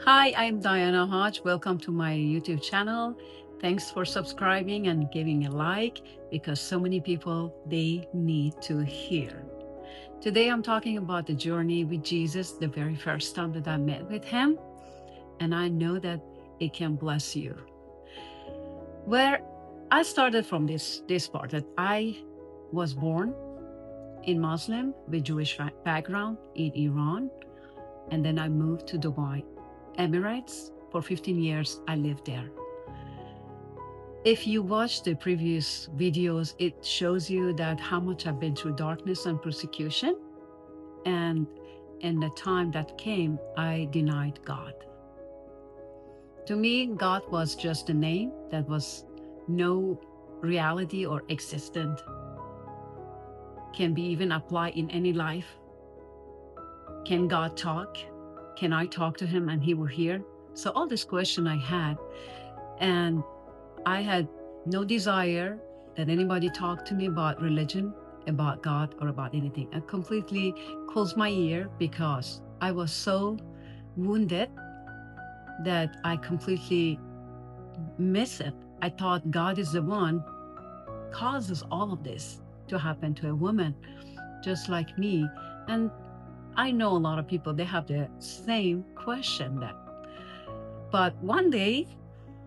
Hi, I'm Diana Hodge. Welcome to my YouTube channel. Thanks for subscribing and giving a like because so many people they need to hear. Today I'm talking about the journey with Jesus, the very first time that I met with him, and I know that it can bless you. Where I started from this part that I was born in Muslim with Jewish background in Iran, and then I moved to Dubai, Emirates. For 15 years, I lived there. If you watch the previous videos, it shows you that how much I've been through darkness and persecution. And in the time that came, I denied God. To me, God was just a name that was no reality or existent. Can be even applied in any life. Can God talk? Can I talk to him and he will hear? So all this question I had, and I had no desire that anybody talk to me about religion, about God, or about anything. I completely closed my ear because I was so wounded that I completely miss it. I thought God is the one causes all of this to happen to a woman just like me. And I know a lot of people, they have the same question that. But one day,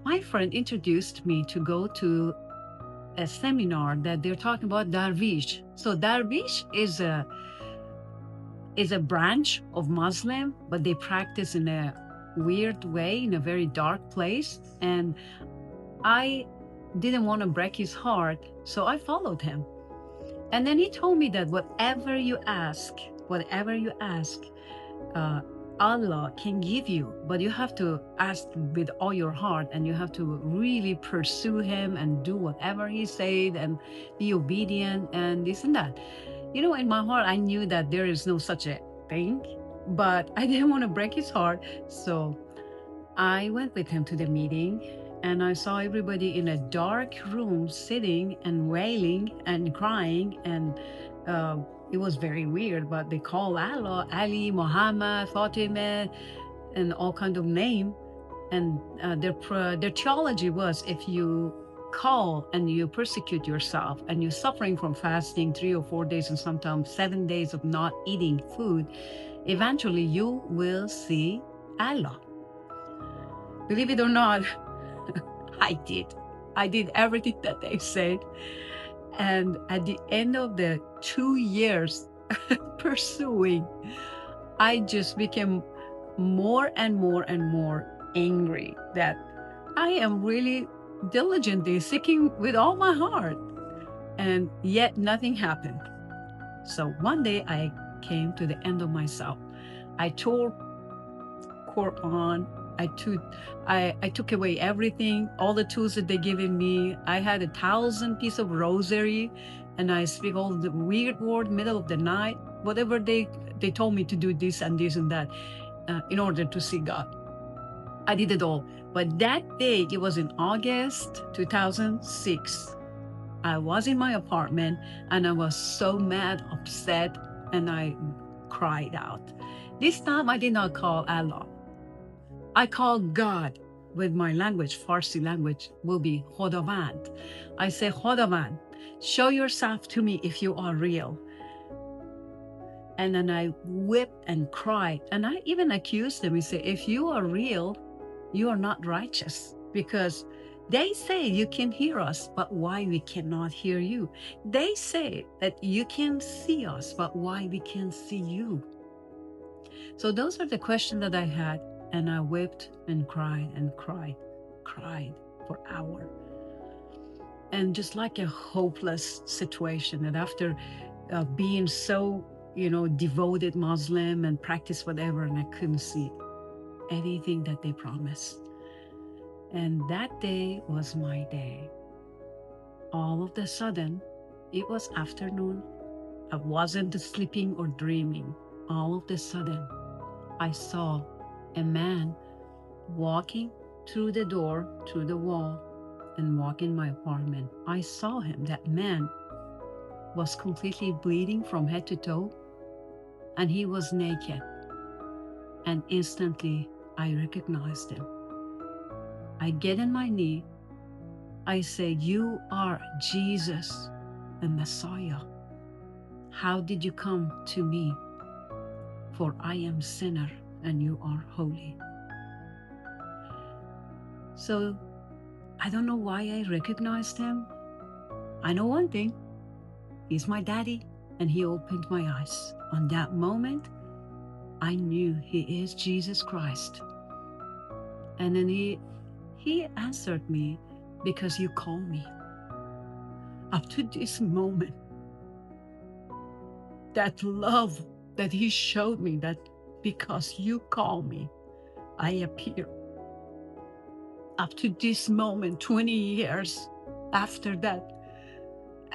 my friend introduced me to go to a seminar that they're talking about Darwish. So Darwish is a branch of Muslim, but they practice in a weird way, in a very dark place. And I didn't want to break his heart, so I followed him. And then he told me that whatever you ask, uh, Allah can give you, but you have to ask with all your heart and you have to really pursue him and do whatever he said and be obedient and this and that. In my heart, I knew that there is no such a thing, but I didn't want to break his heart. So I went with him to the meeting and I saw everybody in a dark room sitting and wailing and crying. And uh, it was very weird, but they call Allah, Ali, Muhammad, Fatima, and all kind of name. And their theology was if you call and you persecute yourself and you're suffering from fasting 3 or 4 days and sometimes 7 days of not eating food, eventually you will see Allah. Believe it or not, I did. I did everything that they said. And at the end of the 2 years pursuing, I just became more and more and more angry that I am really diligently seeking with all my heart. And yet nothing happened. So one day I came to the end of myself. I tore Quran. I took away everything, all the tools that they given me. I had 1,000 piece of rosary, and I speak all the weird word middle of the night, whatever they told me to do this and this and that, in order to see God. I did it all. But that day, it was in August 2006. I was in my apartment and I was so mad, upset, and I cried out. This time I did not call Allah. I call God with my language, Farsi language, will be Khodavand. I say, Khodavand, show yourself to me if you are real. And then I wept and cried. And I even accused them. I say, if you are real, you are not righteous because they say you can hear us, but why we cannot hear you? They say that you can see us, but why we can't see you? So those are the questions that I had. And I wept and cried and cried, cried for hours. And just like a hopeless situation that after being so, devoted Muslim and practice whatever, and I couldn't see anything that they promised. And that day was my day. All of a sudden, it was afternoon. I wasn't sleeping or dreaming. All of a sudden, I saw a man walking through the door, through the wall, and walk in my apartment. I saw him. That man was completely bleeding from head to toe, and he was naked. And instantly, I recognized him. I get on my knee. I say, "You are Jesus, the Messiah. How did you come to me? For I am sinner and you are holy." So I don't know why I recognized him. I know one thing. He's my daddy, and he opened my eyes. On that moment, I knew he is Jesus Christ. And then he answered me, "Because you called me." Up to this moment, that love that he showed me, that because you call me, I appear. Up to this moment, 20 years after that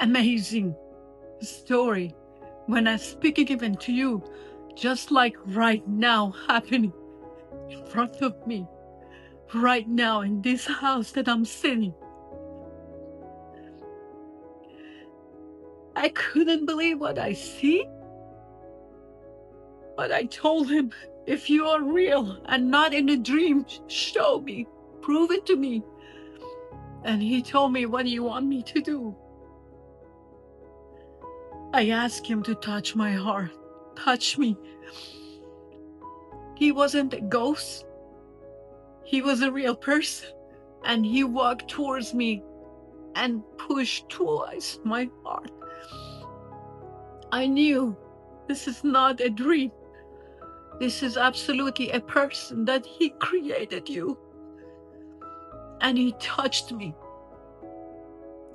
amazing story, when I'm speaking even to you, just like right now happening in front of me, right now in this house that I'm sitting, I couldn't believe what I see. But I told him, "If you are real and not in a dream, show me, prove it to me." And he told me, "What do you want me to do?" I asked him to touch my heart, touch me. He wasn't a ghost. He was a real person. And he walked towards me and pushed twice my heart. I knew this is not a dream. This is absolutely a person that he created you. And he touched me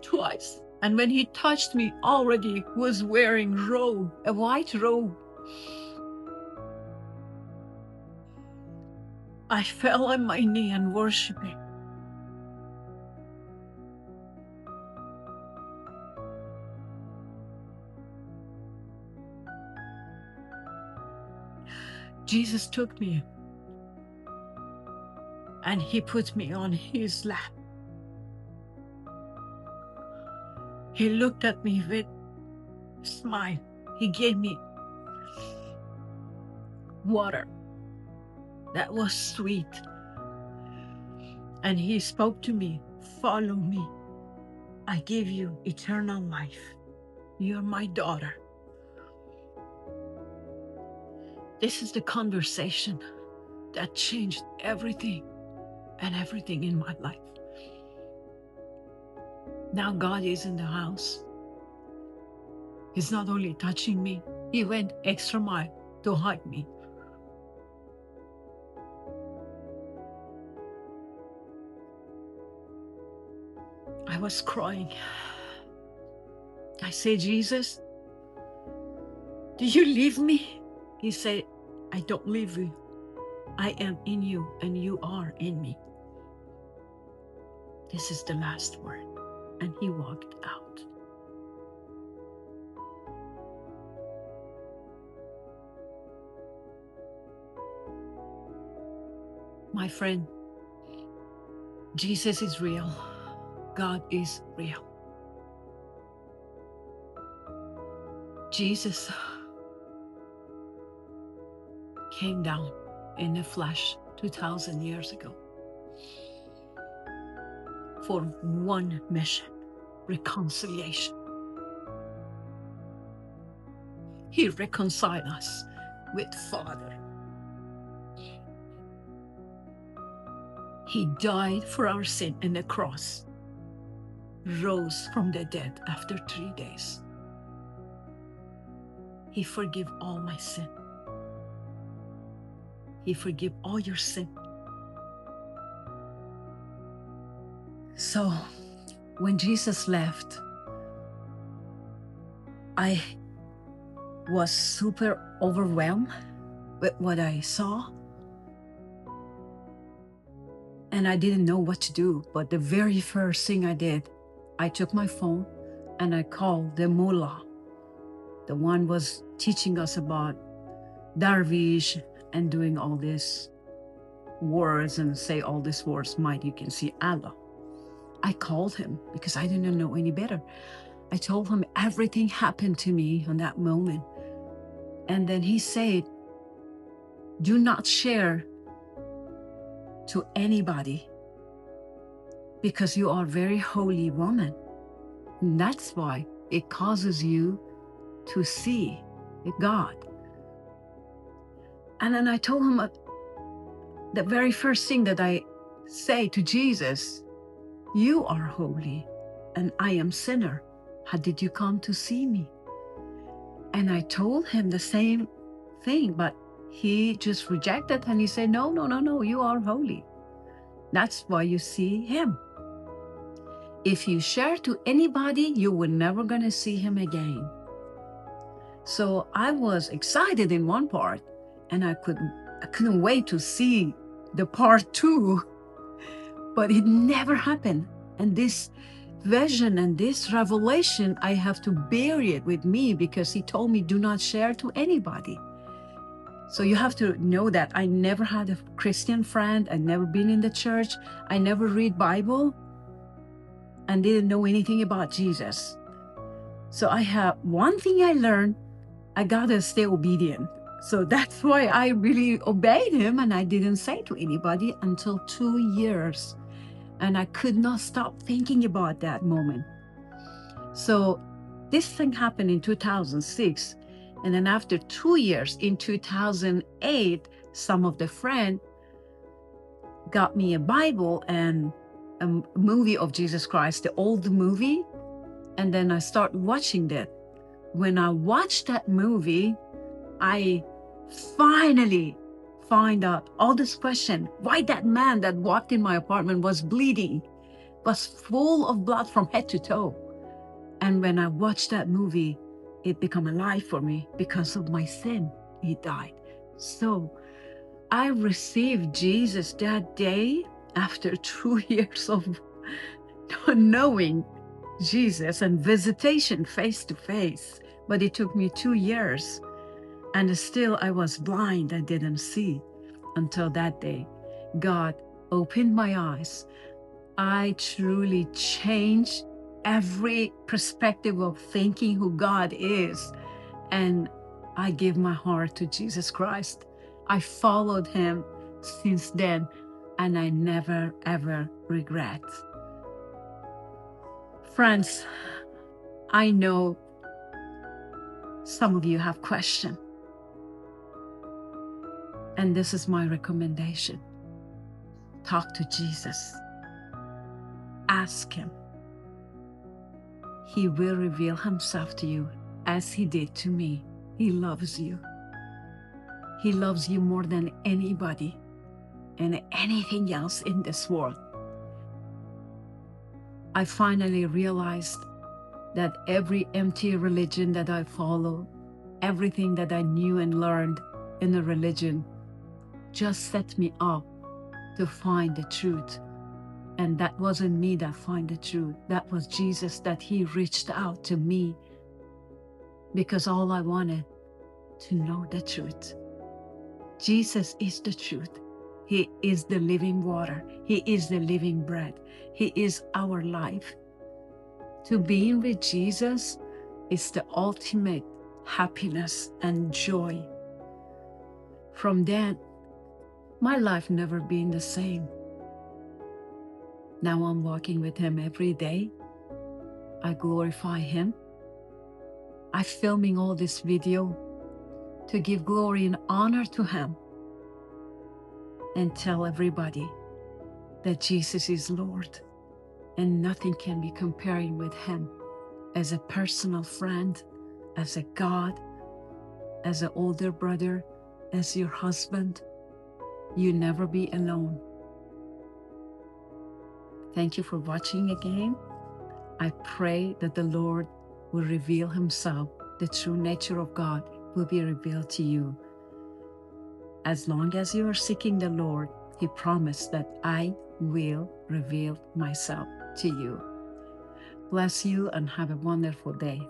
twice. And when he touched me, already was wearing robe, a white robe. I fell on my knee and worshiping. Jesus took me and he put me on his lap. He looked at me with a smile. He gave me water that was sweet. And he spoke to me, "Follow me. I give you eternal life. You're my daughter." This is the conversation that changed everything and everything in my life. Now God is in the house. He's not only touching me, he went extra mile to hug me. I was crying. I said, "Jesus, do you leave me?" He said, "I don't leave you. I am in you and you are in me. This is the last word." And he walked out. My friend, Jesus is real. God is real. Jesus came down in the flesh 2,000 years ago for one mission: reconciliation. He reconciled us with Father. He died for our sin on the cross, rose from the dead after 3 days. He forgave all my sin. He forgave all your sin. So when Jesus left, I was super overwhelmed with what I saw. And I didn't know what to do. But the very first thing I did, I took my phone and I called the mullah. The one was teaching us about Darvish and doing all these words and say all these words, might you can see Allah. I called him because I didn't know any better. I told him everything happened to me on that moment. And then he said, "Do not share to anybody because you are a very holy woman. And that's why it causes you to see God. And then I told him the very first thing that I say to Jesus, you are holy and I am sinner. How did you come to see me? And I told him the same thing, but he just rejected and he said, no, no, no, no, you are holy. That's why you see him. If you share to anybody, you were never going to see him again. So I was excited in one part, and I couldn't wait to see the part 2, but it never happened. And this vision and this revelation, I have to bury it with me because he told me, do not share to anybody. So you have to know that I never had a Christian friend. I never been in the church. I never read Bible and didn't know anything about Jesus. So I have one thing I learned, I gotta stay obedient. So that's why I really obeyed him, and I didn't say to anybody until 2 years. And I could not stop thinking about that moment. So this thing happened in 2006. And then after 2 years, in 2008, some of the friends got me a Bible and a movie of Jesus Christ, the old movie. And then I started watching that. When I watched that movie, I finally find out all this question, why that man that walked in my apartment was bleeding, was full of blood from head to toe. And when I watched that movie, it became alive for me because of my sin. He died. So I received Jesus that day after 2 years of knowing Jesus and visitation face to face. But it took me 2 years. And still I was blind. I didn't see until that day. God opened my eyes. I truly changed every perspective of thinking who God is. And I gave my heart to Jesus Christ. I followed him since then, and I never, ever regret. Friends, I know some of you have questions. And this is my recommendation. Talk to Jesus. Ask him. He will reveal himself to you as he did to me. He loves you. He loves you more than anybody and anything else in this world. I finally realized that every empty religion that I followed, everything that I knew and learned in a religion, just set me up to find the truth. And that wasn't me that found the truth. That was Jesus, that he reached out to me because all I wanted to know the truth. Jesus is the truth. He is the living water. He is the living bread. He is our life. To be with Jesus is the ultimate happiness and joy. From then, my life never been the same. Now I'm walking with him every day. I glorify him. I'm filming all this video to give glory and honor to him and tell everybody that Jesus is Lord and nothing can be comparing with him as a personal friend, as a God, as an older brother, as your husband. You never be alone. Thank you for watching again. I pray that the Lord will reveal himself. The true nature of God will be revealed to you. As long as you are seeking the Lord, he promised that I will reveal myself to you. Bless you and have a wonderful day.